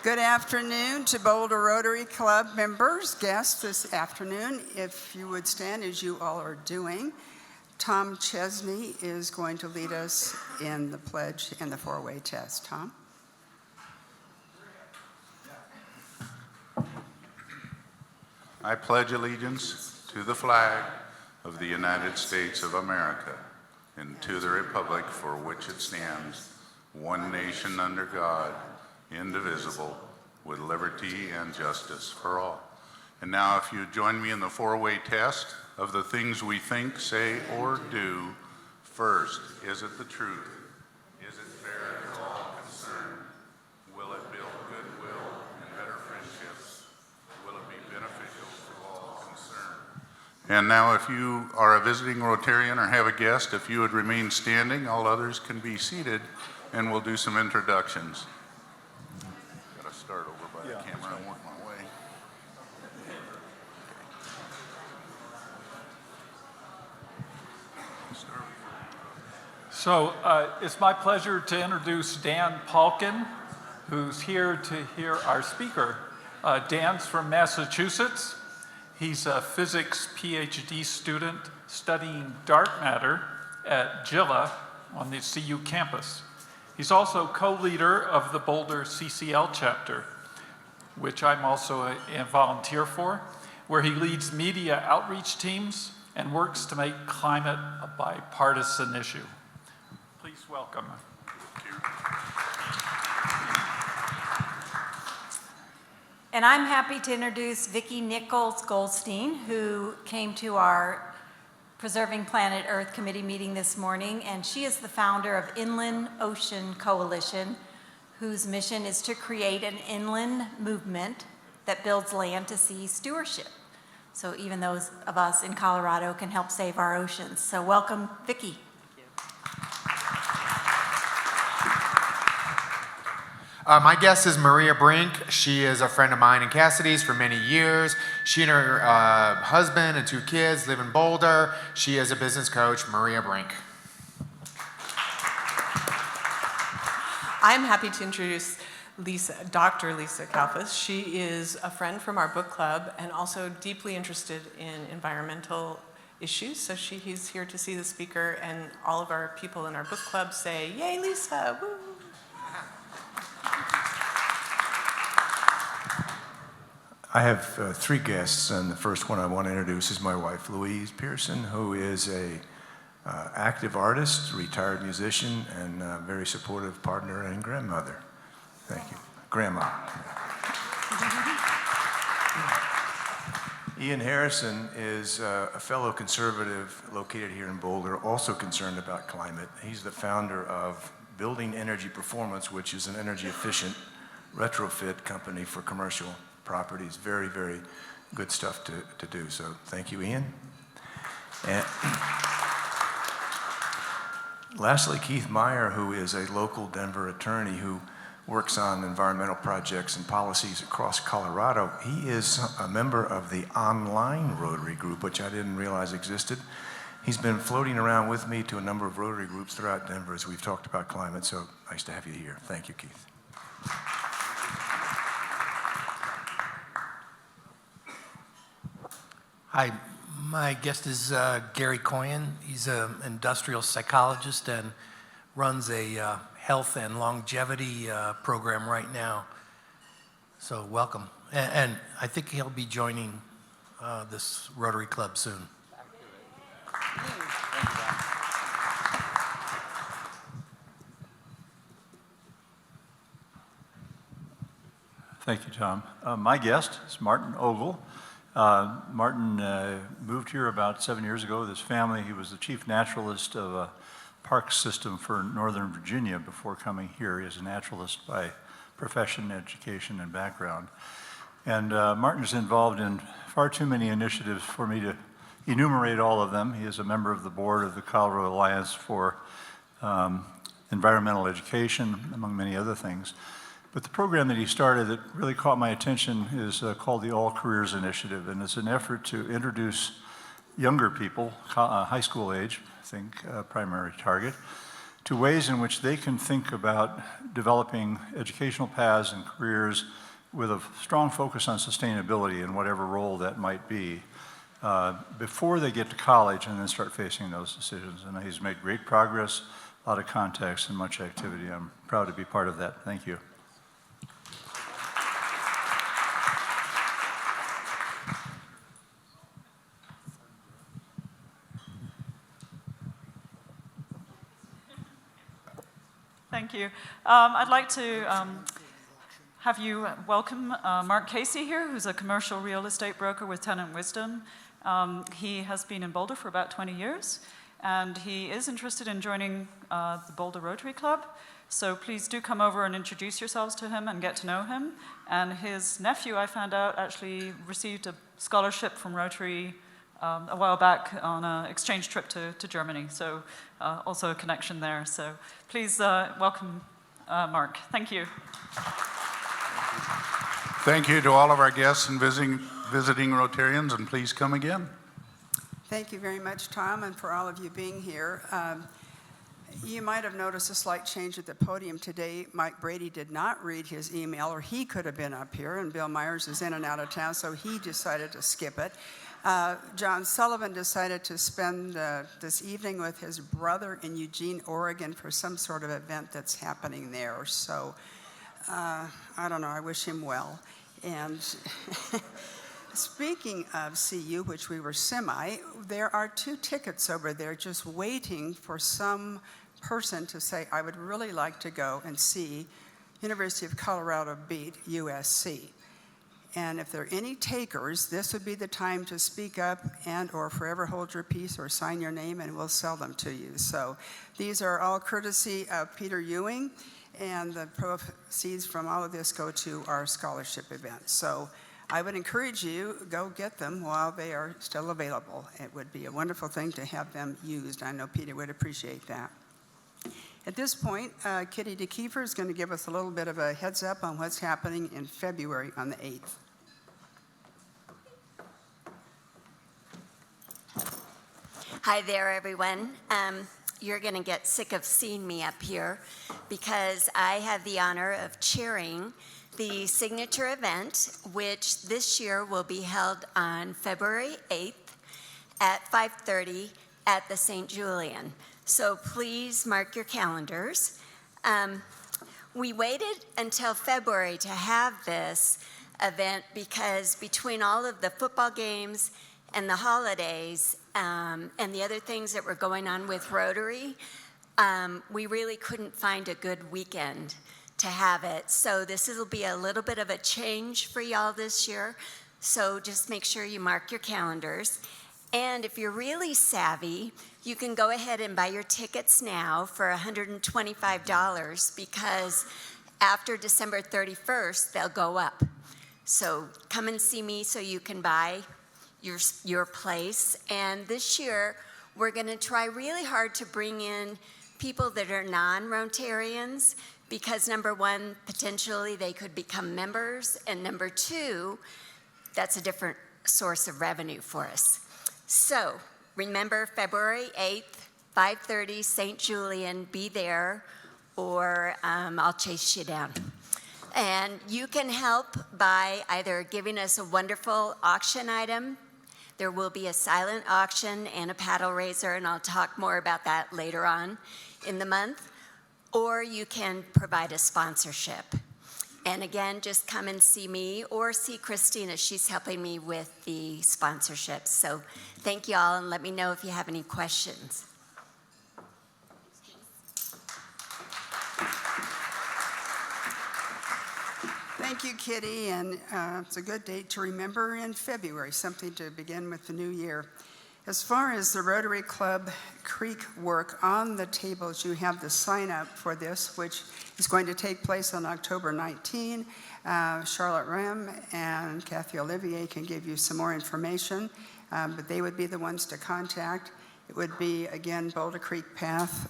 Good afternoon to Boulder Rotary Club members, guests this afternoon. If you would stand as you all are doing, Tom Chesney is going to lead us in the pledge and the four-way test. Tom? I pledge allegiance to the flag of the United States of America and to the republic for which it stands, one nation under God, indivisible, with liberty and justice for all. And now if you join me in the four-way test of the things we think, say, or do. First, is it the truth? Is it fair to all concerned? Will it build goodwill and better friendships? Will it be beneficial to all concerned? And now if you are a visiting Rotarian or have a guest, if you would remain standing, all others can be seated, and we'll do some introductions. Start over by the camera and work my way. So it's my pleasure to introduce Dan Palkin, who's here to hear our speaker. Dan's from Massachusetts. He's a physics PhD student studying dark matter at GILA on the CU campus. He's also co-leader of the Boulder CCL chapter, which I'm also a volunteer for, where he leads media outreach teams and works to make climate a bipartisan issue. Please welcome. And I'm happy to introduce Vicki Nichols Goldstein, who came to our Preserving Planet Earth Committee meeting this morning, and she is the founder of Inland Ocean Coalition, whose mission is to create an inland movement that builds land to sea stewardship. So even those of us in Colorado can help save our oceans. So welcome, Vicki. My guest is Maria Brink. She is a friend of mine and Cassidy's for many years. She and her husband and 2 kids live in Boulder. She is a business coach, Maria Brink. I'm happy to introduce Dr. Lisa Kalfas. She is a friend from our book club and also deeply interested in environmental issues. So he's here to see the speaker, and all of our people in our book club say, "Yay, Lisa, woo!" I have 3 guests, and the first one I want to introduce is my wife, Louise Pearson, who is a active artist, retired musician, and a very supportive partner and grandmother. Thank you. Grandma. Ian Harrison is a fellow conservative located here in Boulder, also concerned about climate. He's the founder of Building Energy Performance, which is an energy efficient retrofit company for commercial properties. Very, very good stuff to do. So thank you, Ian. And lastly, Keith Meyer, who is a local Denver attorney who works on environmental projects and policies across Colorado. He is a member of the online Rotary group, which I didn't realize existed. He's been floating around with me to a number of Rotary groups throughout Denver as we've talked about climate. So nice to have you here. Thank you, Keith. Hi, my guest is Gary Coyen. He's an industrial psychologist and runs a health and longevity program right now. So welcome. And I think he'll be joining this Rotary Club soon. Thank you, Tom. My guest is Martin Ogle. Martin moved here about 7 years ago with his family. He was the chief naturalist of a park system for Northern Virginia before coming here. He is a naturalist by profession, education, and background. And Martin's involved in far too many initiatives for me to enumerate all of them. He is a member of the board of the Colorado Alliance for Environmental Education, among many other things. But the program that he started that really caught my attention is called the All Careers Initiative, and it's an effort to introduce younger people, high school age, I think, primary target, to ways in which they can think about developing educational paths and careers with a strong focus on sustainability in whatever role that might be before they get to college and then start facing those decisions. And he's made great progress, a lot of contacts and much activity. I'm proud to be part of that. Thank you. Thank you. I'd like to have you welcome Mark Casey here, who's a commercial real estate broker with Tenant Wisdom. He has been in Boulder for about 20 years, and he is interested in joining the Boulder Rotary Club. So please do come over and introduce yourselves to him and get to know him. And his nephew, I found out, actually received a scholarship from Rotary a while back on an exchange trip to Germany. So also a connection there. So please welcome Mark. Thank you. Thank you to all of our guests and visiting Rotarians, and please come again. Thank you very much, Tom, and for all of you being here. You might have noticed a slight change at the podium today. Mike Brady did not read his email, or he could have been up here, and Bill Myers is in and out of town, so he decided to skip it. John Sullivan decided to spend this evening with his brother in Eugene, Oregon for some sort of event that's happening there. So I don't know, I wish him well. And speaking of CU, which we were there are 2 tickets over there just waiting for some person to say, I would really like to go and see University of Colorado beat USC. And if there are any takers, this would be the time to speak up and or forever hold your peace or sign your name, and we'll sell them to you. So these are all courtesy of Peter Ewing, and the proceeds from all of this go to our scholarship event. So I would encourage you, go get them while they are still available. It would be a wonderful thing to have them used. I know Peter would appreciate that. At this point, Kitty DeKeefer is going to give us a little bit of a heads up on what's happening in February on the 8th. Hi there, everyone. You're going to get sick of seeing me up here because I have the honor of chairing the signature event, which this year will be held on February 8th at 5:30 at the St. Julian. So please mark your calendars. We waited until February to have this event because between all of the football games and the holidays and the other things that were going on with Rotary, we really couldn't find a good weekend to have it. So this will be a little bit of a change for y'all this year. So just make sure you mark your calendars. And if you're really savvy, you can go ahead and buy your tickets now for $125 because after December 31st, they'll go up. So come and see me so you can buy your place. And this year, we're going to try really hard to bring in people that are non-Rotarians because number one, potentially they could become members, and number two, that's a different source of revenue for us. So remember February 8th, 5:30, St. Julian, be there, or I'll chase you down. And you can help by either giving us a wonderful auction item. There will be a silent auction and a paddle raiser, and I'll talk more about that later on in the month. Or you can provide a sponsorship. And again, just come and see me or see Christina. She's helping me with the sponsorships. So thank you all, and let me know if you have any questions. Thank you, Kitty, and it's a good date to remember in February, something to begin with the new year. As far as the Rotary Club Creek work, on the tables you have the sign up for this, which is going to take place on October 19. Charlotte Rem and Kathy Olivier can give you some more information, but they would be the ones to contact. It would be, again, Boulder Creek Path,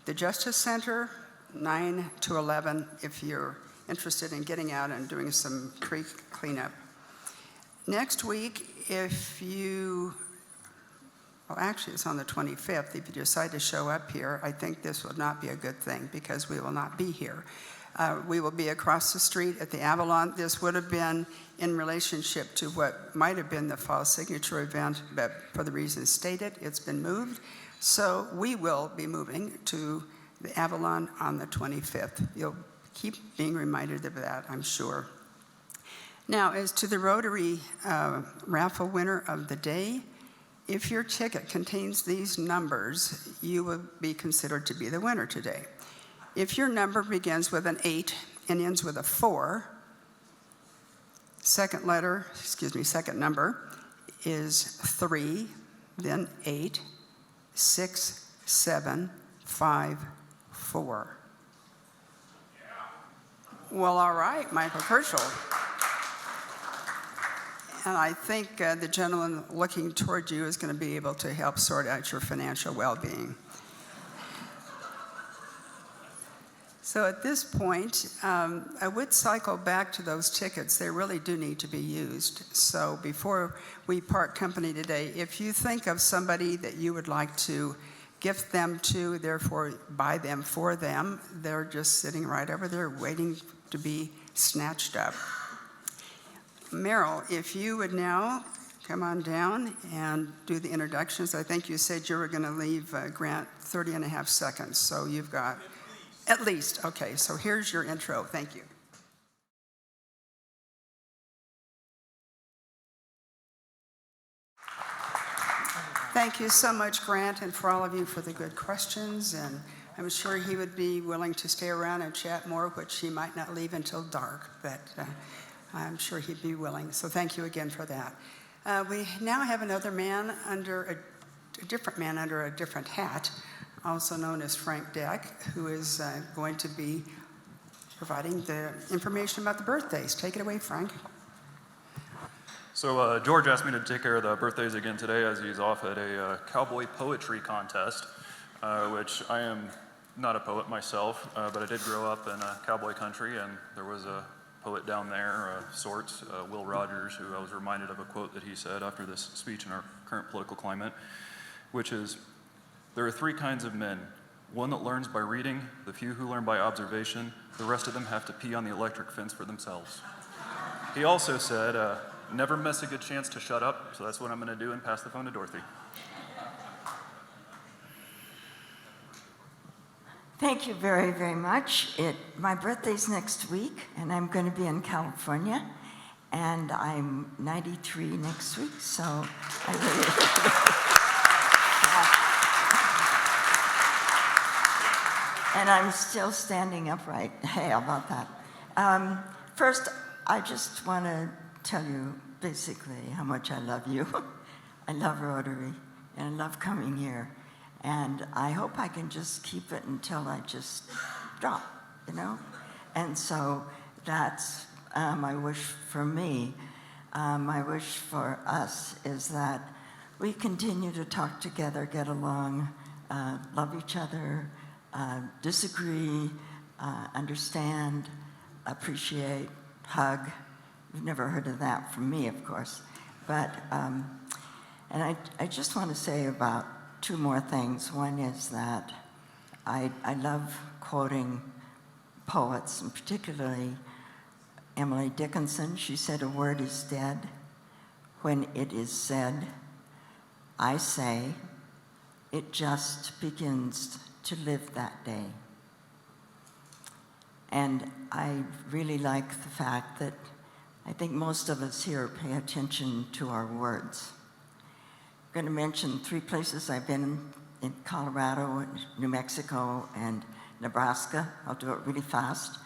the Justice Center, 9 to 11, if you're interested in getting out and doing some creek cleanup. Next week, if you well, actually, it's on the 25th. If you decide to show up here, I think this would not be a good thing because we will not be here. We will be across the street at the Avalon. This would have been in relationship to what might have been the fall signature event, but for the reasons stated, it's been moved. So we will be moving to the Avalon on the 25th. You'll keep being reminded of that, I'm sure. Now, as to the Rotary raffle winner of the day, if your ticket contains these numbers, you will be considered to be the winner today. If your number begins with an 8 and ends with a 4, second number is 3, then 8, 6, 7, 5, 4. Well, all right, Michael Kerschel. And I think the gentleman looking toward you is going to be able to help sort out your financial well-being. So at this point, I would cycle back to those tickets. They really do need to be used. So before we part company today, if you think of somebody that you would like to gift them to, therefore buy them for them, they're just sitting right over there waiting to be snatched up. Merrill, if you would now come on down and do the introductions. I think you said you were going to leave Grant 30 and a half seconds, so you've got at least. Okay, so here's your intro. Thank you. Thank you so much, Grant, and for all of you for the good questions. And I'm sure he would be willing to stay around and chat more, which he might not leave until dark, but I'm sure he'd be willing. So thank you again for that. We now have another man under a different man under a different hat, also known as Frank Deck, who is going to be providing the information about the birthdays. Take it away, Frank. So George asked me to take care of the birthdays again today as he's off at a cowboy poetry contest, which I am not a poet myself, but I did grow up in a cowboy country, and there was a poet down there of sorts, Will Rogers, who I was reminded of a quote that he said after this speech in our current political climate, which is, "There are 3 kinds of men. One that learns by reading, the few who learn by observation, the rest of them have to pee on the electric fence for themselves." He also said, never miss a good chance to shut up, so that's what I'm going to do and pass the phone to Dorothy. Thank you very, very much. My birthday's next week, and I'm going to be in California, and I'm 93 next week, so I really... And I'm still standing upright. Hey, how about that? First, I just want to tell you basically how much I love you. I love Rotary, and I love coming here. And I hope I can just keep it until I just drop, you know? And so that's my wish for me. My wish for us is that we continue to talk together, get along, love each other, disagree, understand, appreciate, hug. You've never heard of that from me, of course. But, and I just want to say about 2 more things. One is that I love quoting poets, and particularly Emily Dickinson. She said, "A word is dead when it is said. I say, it just begins to live that day." And I really like the fact that I think most of us here pay attention to our words. I'm going to mention 3 places I've been in Colorado, New Mexico, and Nebraska. I'll do it really fast.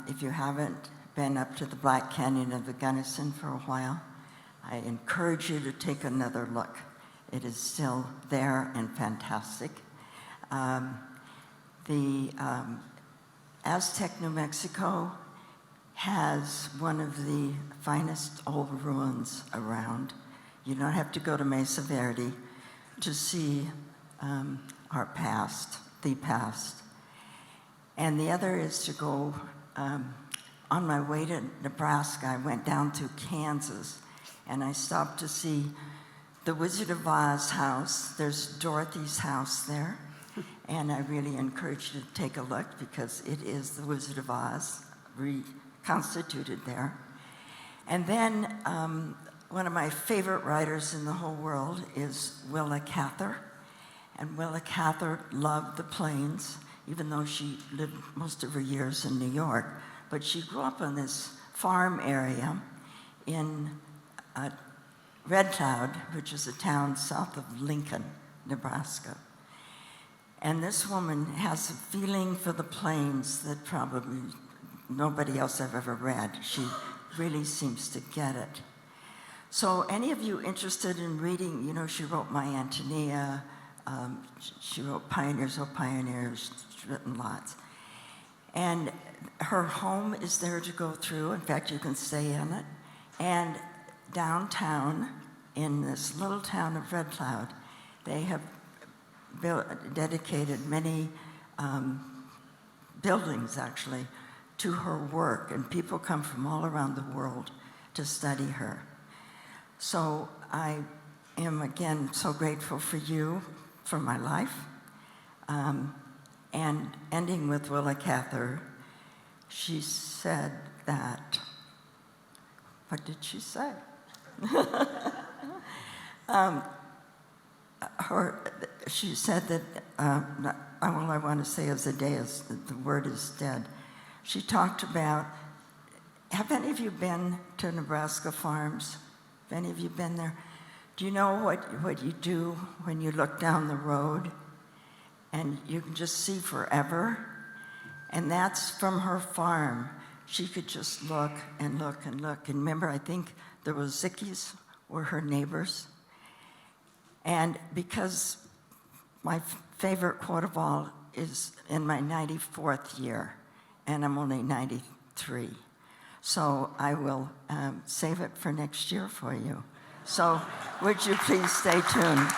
If you haven't been up to the Black Canyon of the Gunnison for a while, I encourage you to take another look. It is still there and fantastic. The Aztec, New Mexico has one of the finest old ruins around. You don't have to go to Mesa Verde to see our past, the past. And the other is to go, on my way to Nebraska, I went down to Kansas, and I stopped to see the Wizard of Oz house. There's Dorothy's house there. And I really encourage you to take a look because it is the Wizard of Oz reconstituted there. And then one of my favorite writers in the whole world is Willa Cather. And Willa Cather loved the plains, even though she lived most of her years in New York. But she grew up in this farm area in Red Cloud, which is a town south of Lincoln, Nebraska. And this woman has a feeling for the plains that probably nobody else I've ever read. She really seems to get it. So any of you interested in reading, you know, she wrote My Antonia, she wrote Pioneers, Oh Pioneers, she's written lots. And her home is there to go through. In fact, you can stay in it. And downtown, in this little town of Red Cloud, they have dedicated many buildings, actually, to her work, and people come from all around the world to study her. So I am, again, so grateful for you, for my life, and ending with Willa Cather. She said that, what did she say? She said that, all I want to say is the word is dead. She talked about, have any of you been to Nebraska farms? Have any of you been there? Do you know what you do when you look down the road and you can just see forever? And that's from her farm. She could just look and look and look. And remember, I think the Rosickis were her neighbors. And because my favorite quote of all is in my 94th year, and I'm only 93. So I will save it for next year for you. So would you please stay tuned?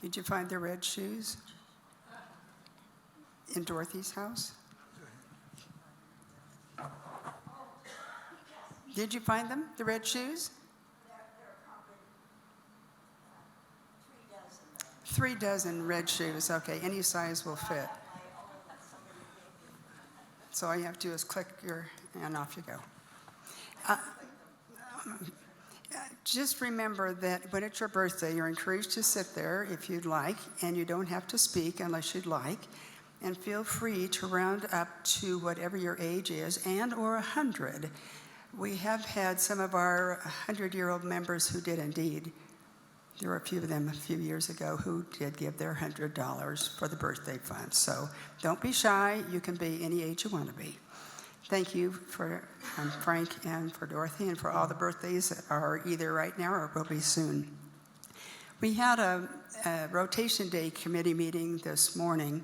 Did you find the red shoes in Dorothy's house? Did you find them, the red shoes? Three dozen red shoes, okay, any size will fit. So all you have to do is click and off you go. Just remember that when it's your birthday, you're encouraged to sit there if you'd like, and you don't have to speak unless you'd like. And feel free to round up to whatever your age is, and or 100. We have had some of our 100-year-old members who did indeed. There were a few of them a few years ago who did give their $100 for the birthday fund. So don't be shy. You can be any age you want to be. Thank you for Frank and for Dorothy and for all the birthdays that are either right now or will be soon. We had a rotation day committee meeting this morning.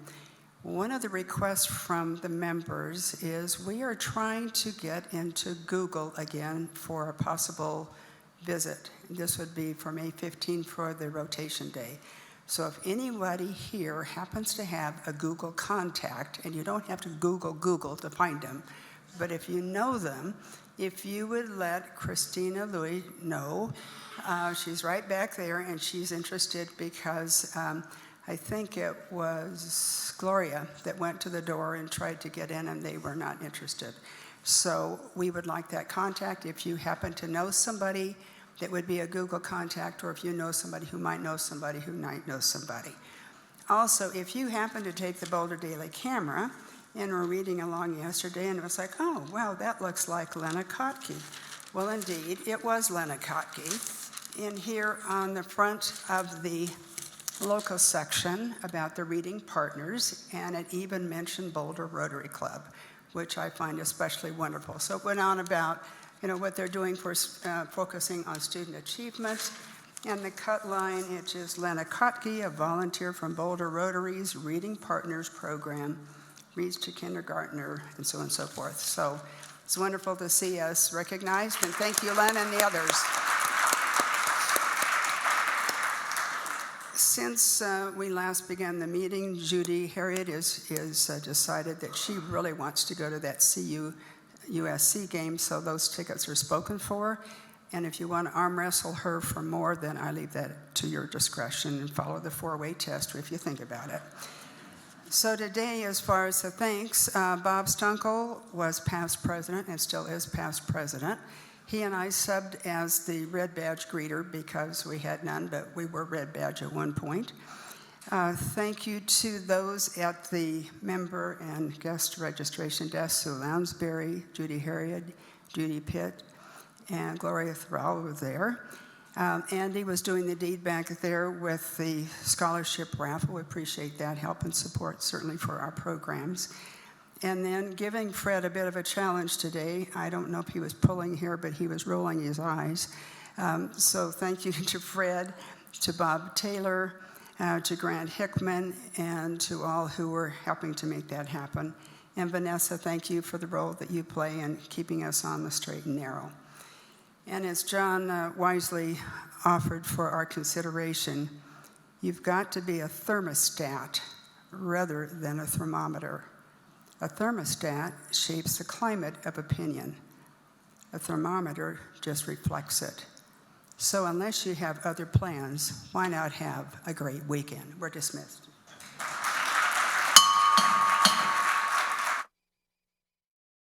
One of the requests from the members is we are trying to get into Google again for a possible visit. This would be for May 15 for the rotation day. So if anybody here happens to have a Google contact, and you don't have to Google to find them, but if you know them, if you would let Christina Louie know, she's right back there and she's interested because I think it was Gloria that went to the door and tried to get in and they were not interested. So we would like that contact. If you happen to know somebody that would be a Google contact, or if you know somebody who might know somebody who might know somebody. Also, if you happen to take the Boulder Daily Camera and were reading along yesterday and it was like, oh, wow, that looks like Lena Kotke. Well, indeed, it was Lena Kotke. In here on the front of the local section about the reading partners, and it even mentioned Boulder Rotary Club, which I find especially wonderful. So it went on about what they're doing for focusing on student achievement. And the cut line, it is Lena Kotke, a volunteer from Boulder Rotary's Reading Partners Program, reads to kindergartner, and so on and so forth. So it's wonderful to see us recognized, and thank you, Lena and the others. Since we last began the meeting, Judy Harriet is decided that she really wants to go to that CU USC game, so those tickets are spoken for. And if you want to arm wrestle her for more, then I leave that to your discretion and follow the four-way test if you think about it. So today, as far as the thanks, Bob Stunkel was past president and still is past president. He and I subbed as the red badge greeter because we had none, but we were red badge at one point. Thank you to those at the member and guest registration desk, Sue Lounsbury, Judy Harriet, Judy Pitt, and Gloria Thrall were there. Andy was doing the deed back there with the scholarship raffle. We appreciate that help and support, certainly for our programs. And then giving Fred a bit of a challenge today. I don't know if he was pulling here, but he was rolling his eyes. So thank you to Fred, to Bob Taylor, to Grant Hickman, and to all who were helping to make that happen. And Vanessa, thank you for the role that you play in keeping us on the straight and narrow. And as John wisely offered for our consideration, you've got to be a thermostat rather than a thermometer. A thermostat shapes the climate of opinion. A thermometer just reflects it. So unless you have other plans, why not have a great weekend? We're dismissed.